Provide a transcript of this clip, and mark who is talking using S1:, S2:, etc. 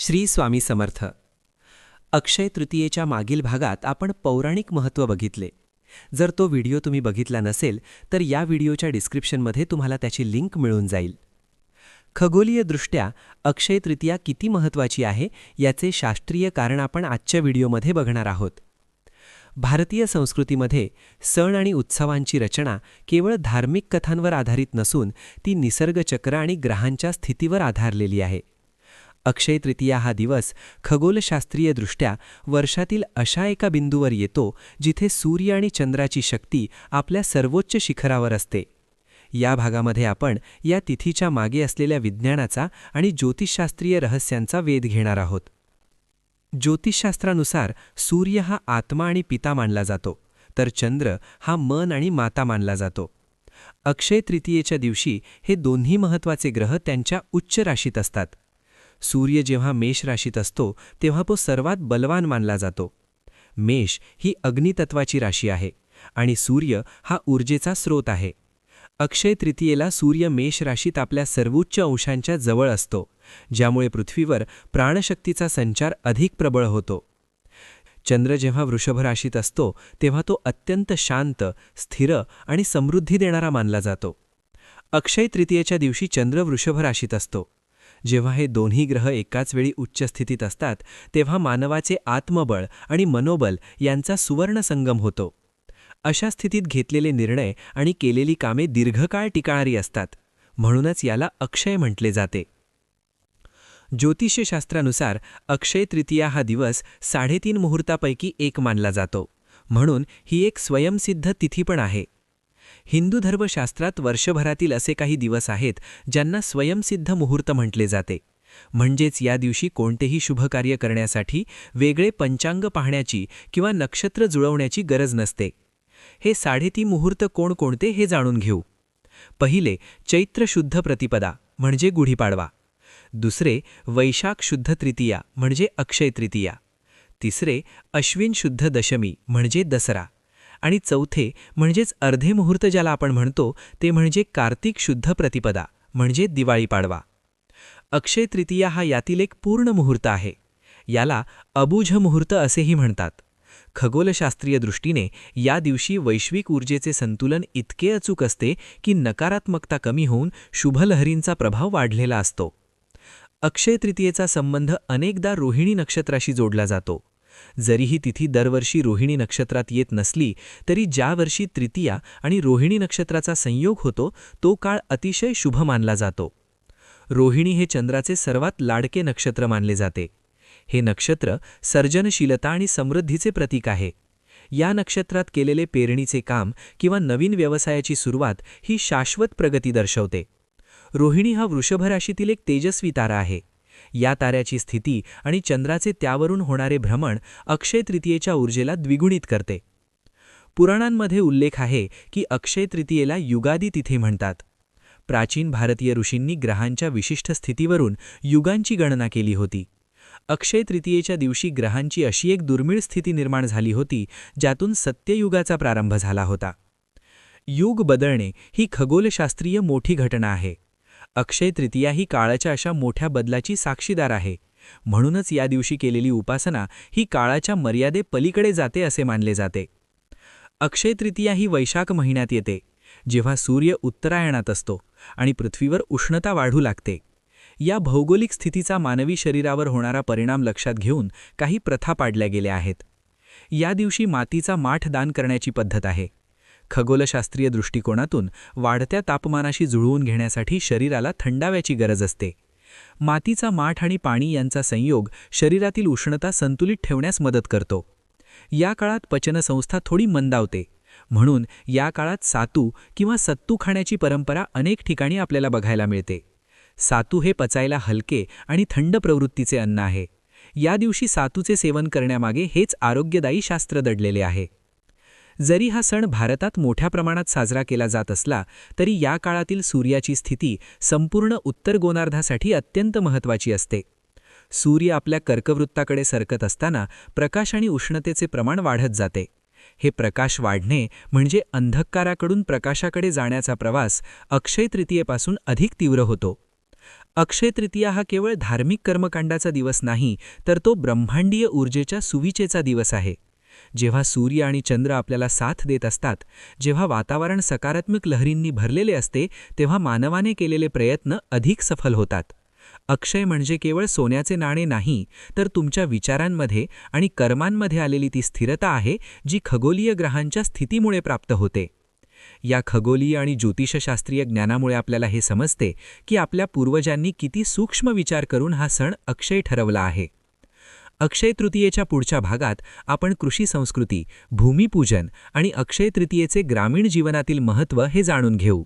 S1: श्री स्वामी समर्थ. अक्षय तृतीयेच्या मागील भागात आपण पौराणिक महत्त्व बघितले. जर तो व्हिडिओ तुम्ही बघितला नसेल तर या व्हिडिओच्या डिस्क्रिप्शनमध्ये तुम्हाला त्याची लिंक मिळून जाईल. खगोलीयदृष्ट्या अक्षय तृतीया किती महत्त्वाची आहे याचे शास्त्रीय कारण आपण आजच्या व्हिडिओमध्ये बघणार आहोत. भारतीय संस्कृतीमध्ये सण आणि उत्सवांची रचना केवळ धार्मिक कथांवर आधारित नसून ती निसर्गचक्र आणि ग्रहांच्या स्थितीवर आधारलेली आहे. अक्षय तृतीया हा दिवस खगोलशास्त्रीयदृष्ट्या वर्षातील अशा एका बिंदूवर येतो जिथे सूर्य आणि चंद्राची शक्ती आपल्या सर्वोच्च शिखरावर असते. या भागामध्ये आपण या तिथीच्या मागे असलेल्या विज्ञानाचा आणि ज्योतिषशास्त्रीय रहस्यांचा वेध घेणार आहोत. ज्योतिषशास्त्रानुसार सूर्य हा आत्मा आणि पिता मानला जातो, तर चंद्र हा मन आणि माता मानला जातो. अक्षय तृतीयेच्या दिवशी हे दोन्ही महत्त्वाचे ग्रह त्यांच्या उच्च राशीत असतात. सूर्य जेव्हा मेष राशीत असतो तेव्हा तो सर्वात बलवान मानला जातो. मेष ही अग्नितत्वाची राशी आहे आणि सूर्य हा ऊर्जेचा स्रोत आहे. अक्षय तृतीयेला सूर्य मेष राशीत आपल्या सर्वोच्च अंशांच्या जवळ असतो, ज्यामुळे पृथ्वीवर प्राणशक्तीचा संचार अधिक प्रबळ होतो. चंद्र जेव्हा वृषभ राशीत असतो तेव्हा तो अत्यंत शांत, स्थिर आणि समृद्धी देणारा मानला जातो. अक्षय तृतीयेच्या दिवशी चंद्र वृषभ राशीत असतो. जेव्हा हे दोन्ही ग्रह एकाच वेळी उच्च स्थितीत असतात तेव्हा मानवाचे आत्मबळ आणि मनोबल यांचा सुवर्ण संगम होतो. अशा स्थितीत घेतलेले निर्णय आणि केलेली कामे दीर्घकाळ टिकणारी असतात, म्हणूनच याला अक्षय म्हटले जाते. ज्योतिषशास्त्रानुसार अक्षय तृतीया हा दिवस 3.5 मुहूर्तापैकी एक मानला जातो, म्हणून ही एक स्वयंसिद्ध तिथी पण आहे. हिंदू धर्मशास्त्रात वर्षभरातील असे काही दिवस आहेत ज्यांना स्वयंसिद्ध मुहूर्त म्हटले जाते. म्हणजेच या दिवशी कोणतेही शुभकार्य करण्यासाठी वेगळे पंचांग पाहण्याची किंवा नक्षत्र जुळवण्याची गरज नसते. हे 3.5 मुहूर्त कोणकोणते हे जाणून घेऊ. पहिले चैत्र शुद्ध प्रतिपदा म्हणजे गुढीपाडवा. दुसरे वैशाख शुद्ध तृतीया म्हणजे अक्षय तृतीया. तिसरे अश्विन शुद्ध दशमी म्हणजे दसरा. आणि चौथे म्हणजेच अर्धे मुहूर्त ज्याला आपण म्हणतो ते म्हणजे कार्तिक शुद्ध प्रतिपदा म्हणजे दिवाळी पाडवा. अक्षय तृतीया हा यातील एक पूर्ण मुहूर्त आहे. याला अबुझ मुहूर्त असेही म्हणतात. खगोलशास्त्रीय दृष्टीने या दिवशी वैश्विक ऊर्जेचे संतुलन इतके अचूक असते की नकारात्मकता कमी होऊन शुभलहरींचा प्रभाव वाढलेला असतो. अक्षय तृतीयेचा संबंध अनेकदा रोहिणी नक्षत्राशी जोडला जातो. जरीही तिथी दरवर्षी रोहिणी नक्षत्रात येत नसली तरी ज्या वर्षी तृतीया आणि रोहिणी नक्षत्राचा संयोग होतो तो काळ अतिशय शुभ मानला जातो. रोहिणी हे चंद्राचे सर्वात लाडके नक्षत्र मानले जाते. हे नक्षत्र सर्जनशीलता आणि समृद्धीचे प्रतीक आहे. या नक्षत्रात केलेले पेरणीचे काम किंवा नवीन व्यवसायाची सुरुवात ही शाश्वत प्रगती दर्शवते. रोहिणी हा वृषभ राशीतील एक तेजस्वी तारा आहे. या ताऱ्याची स्थिती आणि चंद्राचे त्यावरून होणारे भ्रमण अक्षय तृतीयेच्या ऊर्जेला द्विगुणित करते. पुराणांमध्ये उल्लेख आहे की अक्षय तृतीयेला युगादी तिथी म्हणतात. प्राचीन भारतीय ऋषींनी ग्रहांच्या विशिष्ट स्थितीवरून युगांची गणना केली होती. अक्षय तृतीयेच्या दिवशी ग्रहांची अशी एक दुर्मिळ स्थिती निर्माण झाली होती ज्यातून सत्ययुगाचा प्रारंभ झाला होता. युग बदलणे ही खगोलशास्त्रीय मोठी घटना आहे. अक्षय तृतीया ही काळाच्या अशा मोठ्या बदलाची साक्षीदार आहे. म्हणूनच या दिवशी केलेली उपासना ही काळाच्या मर्यादे पलीकडे जाते असे मानले जाते. अक्षय तृतीया ही वैशाख महिन्यात येते, जेव्हा सूर्य उत्तरायणात असतो आणि पृथ्वीवर उष्णता वाढू लागते. या भौगोलिक स्थितीचा मानवी शरीरावर होणारा परिणाम लक्षात घेऊन काही प्रथा पाडल्या गेल्या आहेत. या दिवशी मातीचा माठ दान करण्याची पद्धत आहे. खगोलशास्त्रीय दृष्टिकोनातून वाढत्या तापमानाशी जुळवून घेण्यासाठी शरीराला थंडाव्याची गरज असते. मातीचा माठ आणि पाणी यांचा संयोग शरीरातील उष्णता संतुलित ठेवण्यास मदत करतो. या काळात पचनसंस्था थोडी मंदावते, म्हणून या काळात सातू किंवा सत्तू खाण्याची परंपरा अनेक ठिकाणी आपल्याला बघायला मिळते. सातू हे पचायला हलके आणि थंड प्रवृत्तीचे अन्न आहे. या दिवशी सातूचे सेवन करण्यामागे हेच आरोग्यदायी शास्त्र दडलेले आहे. जरी हा सण भारतात मोठ्या प्रमाणात साजरा केला जात असला तरी या काळातील सूर्याची स्थिती संपूर्ण उत्तर गोलार्धासाठी अत्यंत महत्त्वाची असते. सूर्य आपल्या कर्कवृत्ताकडे सरकत असताना प्रकाश आणि उष्णतेचे प्रमाण वाढत जाते. हे प्रकाश वाढणे म्हणजे अंधकाराकडून प्रकाशाकडे जाण्याचा प्रवास अक्षय तृतीयेपासून अधिक तीव्र होतो. अक्षय तृतीया हा केवळ धार्मिक कर्मकांडाचा दिवस नाही, तर तो ब्रह्मांडीय ऊर्जेच्या सुविचेचा दिवस आहे. जेव्हा सूर्य आणि चंद्र आपल्याला साथ देत असतात, जेव्हा वातावरण सकारात्मक लहरींनी भरलेले असते, तेव्हा मानवाने केलेले प्रयत्न अधिक सफल होतात. अक्षय म्हणजे केवळ सोन्याचे नाणे नाही, तर तुमच्या विचारांमध्ये आणि कर्मांमध्ये आलेली ती स्थिरता आहे, जी खगोलीय ग्रहांच्या स्थितीमुळे प्राप्त होते. या खगोलीय आणि ज्योतिषशास्त्रीय ज्ञानामुळे आपल्याला हे समजते की आपल्या पूर्वजांनी किती सूक्ष्म विचार करून हा सण अक्षय ठरवला आहे. अक्षय तृतीयेच्या पुढच्या भागात आपण कृषी संस्कृती, भूमिपूजन आणि अक्षय तृतीयेचे ग्रामीण जीवनातील महत्त्व हे जाणून घेऊ.